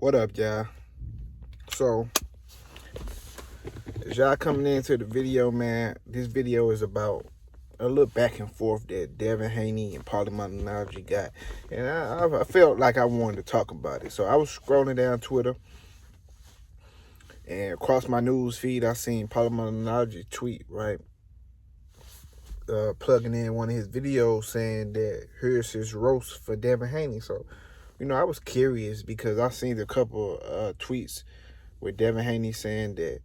What up, y'all? So, as y'all coming into the video, man, this video is about a little back and forth that Devin Haney and Paulie Malignaggi got. And I felt like I wanted to talk about it. So I was scrolling down Twitter, and across my news feed, I seen Paulie Malignaggi tweet, right? Plugging in one of his videos saying that here's his roast for Devin Haney. So, I was curious because I seen a couple tweets with Devin Haney saying that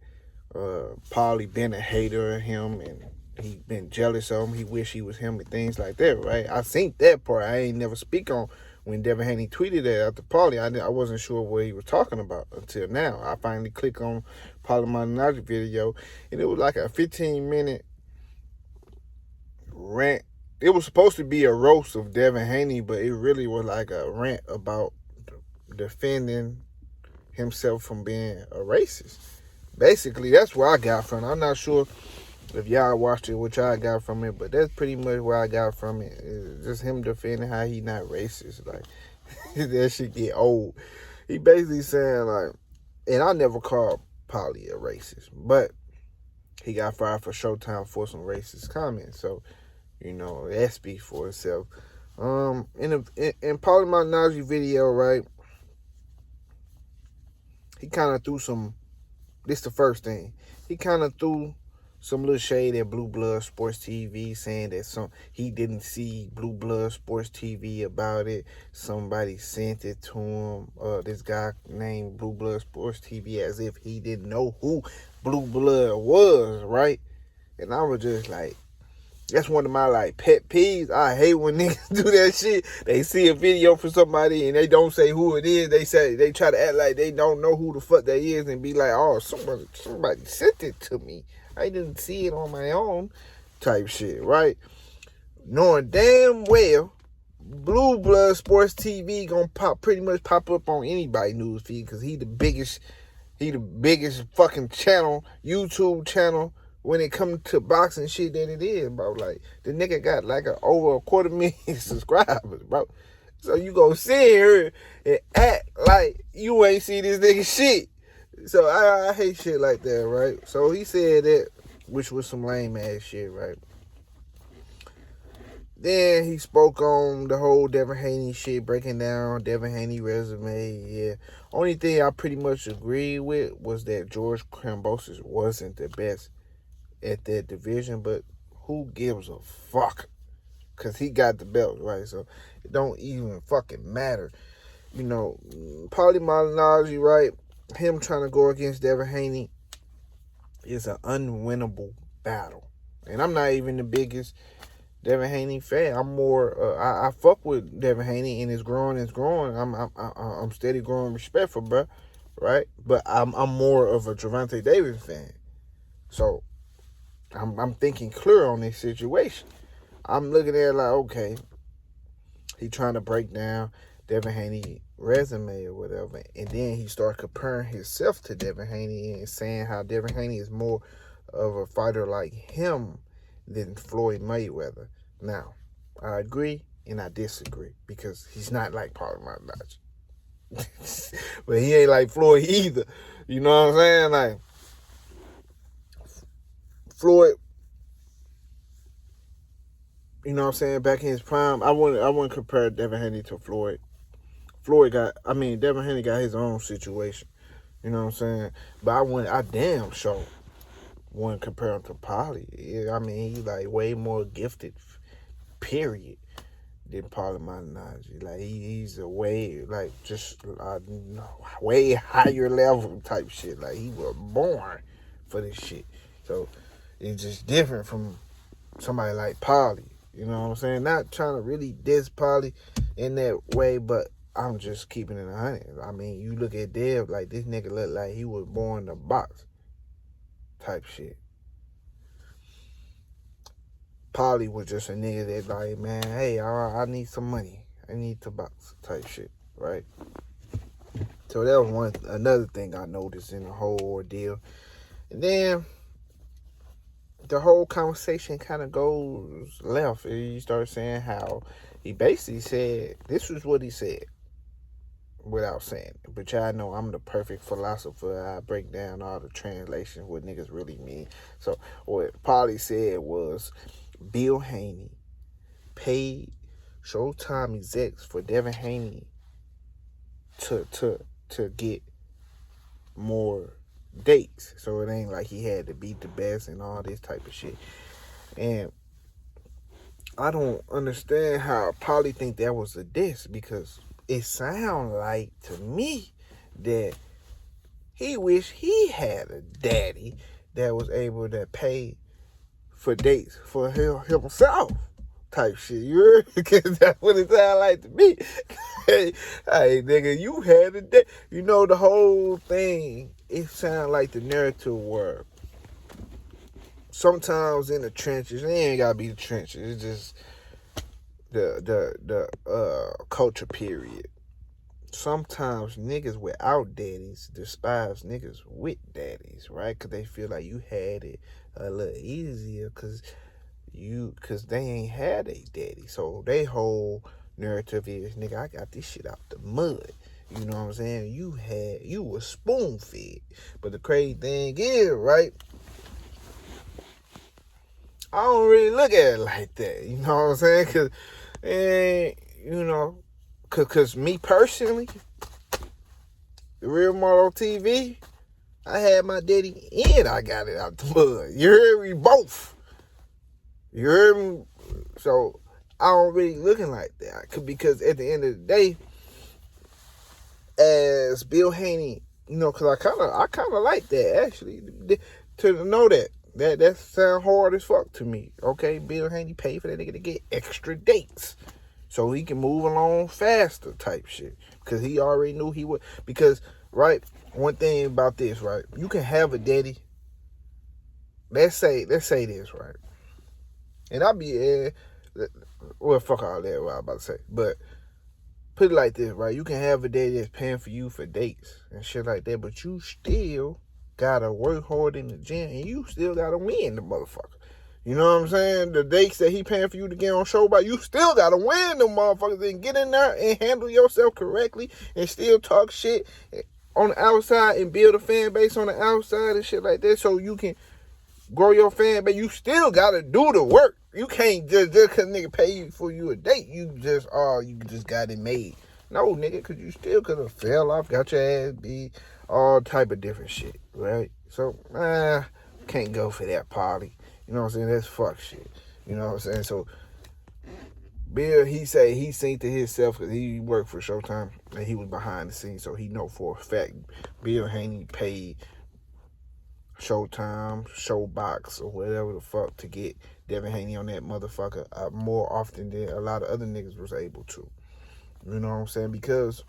Paulie been a hater of him and he been jealous of him. He wish he was him and things like that, right? I seen that part. I ain't never speak on when Devin Haney tweeted that after Paulie. I wasn't sure what he was talking about until now. I finally clicked on Paulie Malignaggi video, and it was like a 15-minute rant. It was supposed to be a roast of Devin Haney, but it really was like a rant about defending himself from being a racist. Basically, that's where I got from it. I'm not sure if y'all watched it, what y'all got from it, but that's pretty much where I got from it. It's just him defending how he not racist. Like, that shit get old. He basically saying, like, and I never called Paulie a racist, but he got fired for Showtime for some racist comments. So, that speaks for itself. In Paulie Malignaggi video, right, he kind of threw some. This the first thing. He kind of threw some little shade at Blue Blood Sports TV, saying that he didn't see Blue Blood Sports TV about it. Somebody sent it to him. This guy named Blue Blood Sports TV, as if he didn't know who Blue Blood was, right? And I was just like, that's one of my pet peeves. I hate when niggas do that shit. They see a video from somebody and they don't say who it is. They try to act like they don't know who the fuck that is and be like, oh, somebody sent it to me. I didn't see it on my own type shit, right? Knowing damn well Blue Blood Sports TV gonna pretty much pop up on anybody's news feed because he the biggest fucking channel, YouTube channel, when it comes to boxing shit that it is, bro. Like, the nigga got over 250,000 subscribers, bro. So you go sit here and act like you ain't see this nigga shit. So I hate shit like that, right? So he said that, which was some lame ass shit, right? Then he spoke on the whole Devin Haney shit, breaking down Devin Haney resume. Yeah. Only thing I pretty much agreed with was that George Kambosos wasn't the best at that division, but who gives a fuck? Because he got the belt, right? So it don't even fucking matter. Paulie Malignaggi, right? Him trying to go against Devin Haney is an unwinnable battle. And I'm not even the biggest Devin Haney fan. I'm more, I fuck with Devin Haney, and it's growing. I'm steady growing respect for bro, right? But I'm more of a Gervonta Davis fan. So I'm thinking clear on this situation. I'm looking at it like, okay, he trying to break down Devin Haney resume or whatever, and then he started comparing himself to Devin Haney and saying how Devin Haney is more of a fighter like him than Floyd Mayweather. Now, I agree and I disagree because he's not like Paulie Malignaggi. But he ain't like Floyd either. You know what I'm saying? Like, Floyd, back in his prime, I wouldn't compare Devin Haney to Floyd. Devin Haney got his own situation. You know what I'm saying? But I damn sure wouldn't compare him to Paulie. He's way more gifted, period, than Paulie Malignaggi. Like, he's a way, way higher level type shit. Like, he was born for this shit. So it's just different from somebody like Paulie. You know what I'm saying? Not trying to really diss Paulie in that way, but I'm just keeping it 100. You look at Dev, like, this nigga look like he was born to box type shit. Paulie was just a nigga that like, man, hey, I need some money. I need to box type shit, right? So that was another thing I noticed in the whole ordeal. And then the whole conversation kind of goes left. He started saying how he basically said, this was what he said. without saying it. But y'all know I'm the perfect philosopher. I break down all the translations, what niggas really mean. So what Paulie said was Bill Haney paid Showtime execs for Devin Haney to get more dates. So it ain't like he had to beat the best and all this type of shit. And I don't understand how Paulie think that was a diss, because it sound like to me that he wish he had a daddy that was able to pay for dates for himself type shit. You heard? Because that's what it sound like to me. Hey, nigga, you had a date. You know, the whole thing, it sound like the narrative where sometimes in the trenches, it ain't gotta be the trenches, it's just the culture period. Sometimes niggas without daddies despise niggas with daddies, right? Because they feel like you had it a little easier because they ain't had a daddy. So they whole narrative is, nigga, I got this shit out the mud. You know what I'm saying? You was spoon fed. But the crazy thing is, right, I don't really look at it like that. You know what I'm saying? Cause me personally, the real Marlo TV, I had my daddy and I got it out the mud. You heard me? Both. You heard me? So I don't really looking like that, because at the end of the day, as Bill Haney, because I kind of like that actually, to know that sound hard as fuck to me. Okay, Bill Haney paid for that nigga to get extra dates so he can move along faster type shit, because he already knew he would. Because, right, one thing about this, right, you can have a daddy. Let's say this, right, and I'll be well, fuck all that, what I was about to say, but put it like this, right, you can have a daddy that's paying for you for dates and shit like that, but you still gotta work hard in the gym, and you still gotta win the motherfucker. You know what I'm saying? The dates that he paying for you to get on showbox, you still gotta win them motherfuckers and get in there and handle yourself correctly and still talk shit on the outside and build a fan base on the outside and shit like that, so you can grow your fan base. You still gotta do the work. You can't just cause nigga pay you for you a date, you just got it made. No, nigga, cause you still could have fell off, got your ass beat, all type of different shit, right? So, can't go for that party. You know what I'm saying? That's fuck shit. You know what I'm saying? So, Bill, he say he seen to himself, because he worked for Showtime and he was behind the scenes, so he know for a fact Bill Haney paid Showtime, Showbox, or whatever the fuck to get Devin Haney on that motherfucker more often than a lot of other niggas was able to. You know what I'm saying? Because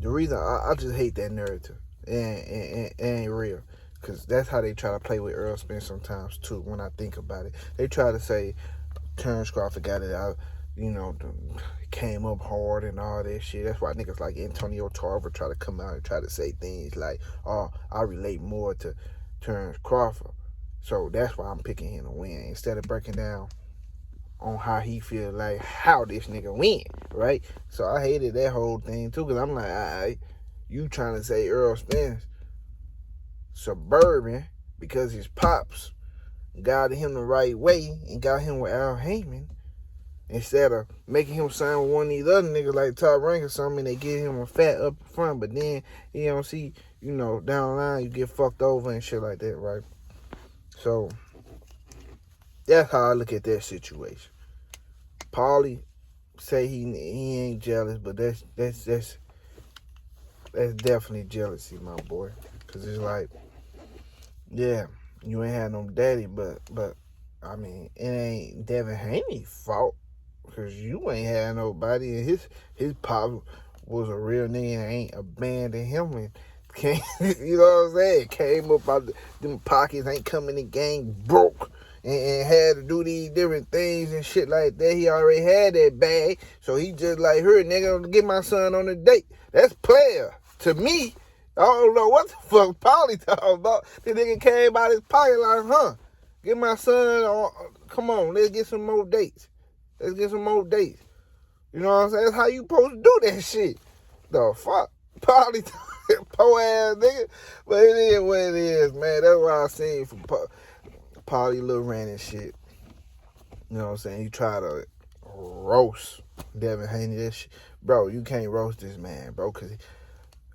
the reason I just hate that narrative, and ain't real. Because that's how they try to play with Earl Spence sometimes, too, when I think about it. They try to say Terrence Crawford got it out, came up hard and all that shit. That's why niggas like Antonio Tarver try to come out and try to say things like, oh, I relate more to Terrence Crawford. So that's why I'm picking him to win, instead of breaking down on how he feel like how this nigga win, right? So I hated that whole thing, too, because I'm like, all right, you trying to say Earl Spence suburban because his pops guided him the right way and got him with Al Heyman, instead of making him sign with one of these other niggas like Top Rank or something, and they give him a fat up front, but then you don't see, down the line you get fucked over and shit like that, right? So that's how I look at that situation. Paulie say he ain't jealous, but that's definitely jealousy, my boy, because it's like, yeah, you ain't had no daddy, but I mean, it ain't Devin Haney's fault, because you ain't had nobody, and his pop was a real nigga and ain't abandoned him and came, you know what I'm saying, came up out them pockets, ain't come in the game broke and had to do these different things and shit like that. He already had that bag, so he just like, here, nigga, get my son on a date. That's player to me. I don't know what the fuck Paulie talking about. This nigga came out his pocket like, get my son on, come on, let's get some more dates. You know what I'm saying? That's how you supposed to do that shit. The fuck? Probably poor ass nigga. But it is what it is, man. That's what I seen from Paulie Lil Ran and shit. You know what I'm saying? He try to roast Devin Haney. That shit. Bro, you can't roast this man, bro, because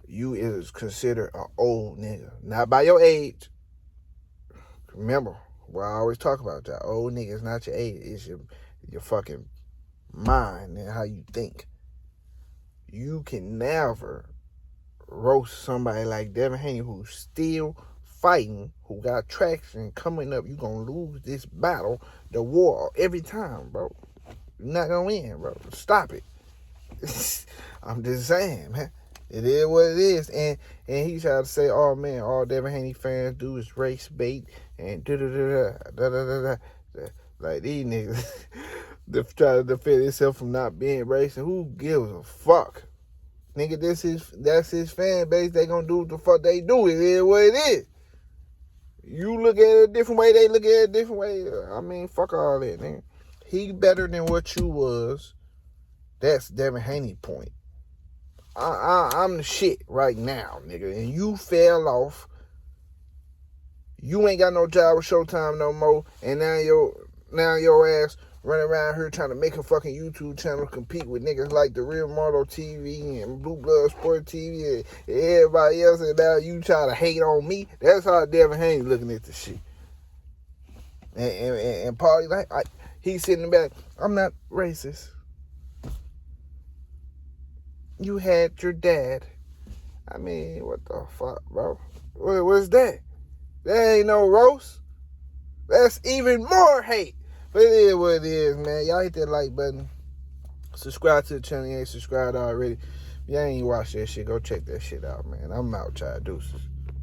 you is considered an old nigga. Not by your age. Remember, what I always talk about, that old nigga is not your age. It's your fucking mind and how you think. You can never roast somebody like Devin Haney who's still fighting, who got traction coming up. You gonna lose this battle, the war, every time, bro. You're not gonna win, bro. Stop it. I'm just saying, man. It is what it is. And he tried to say, oh man, all Devin Haney fans do is race bait and da-da-da-da. Like these niggas try to defend himself from not being racist. Who gives a fuck? Nigga, that's his fan base. They gonna do what the fuck they do. It is what it is. You look at it a different way, they look at it a different way. I mean, fuck all that, nigga. He better than what you was. That's Devin Haney point. I'm the shit right now, nigga. And you fell off. You ain't got no job with Showtime no more. And now your ass running around here trying to make a fucking YouTube channel compete with niggas like the real Marlo TV and Blue Blood Sport TV and everybody else. And now you try to hate on me. That's how Devin Haney looking at the shit. And Paulie, like, he's sitting back. I'm not racist. You had your dad. I mean, what the fuck, bro? What's that? That ain't no roast. That's even more hate. But it is what it is, man. Y'all hit that like button. Subscribe to the channel. You ain't subscribed already. If y'all ain't watched that shit, go check that shit out, man. I'm out, y'all. Deuces.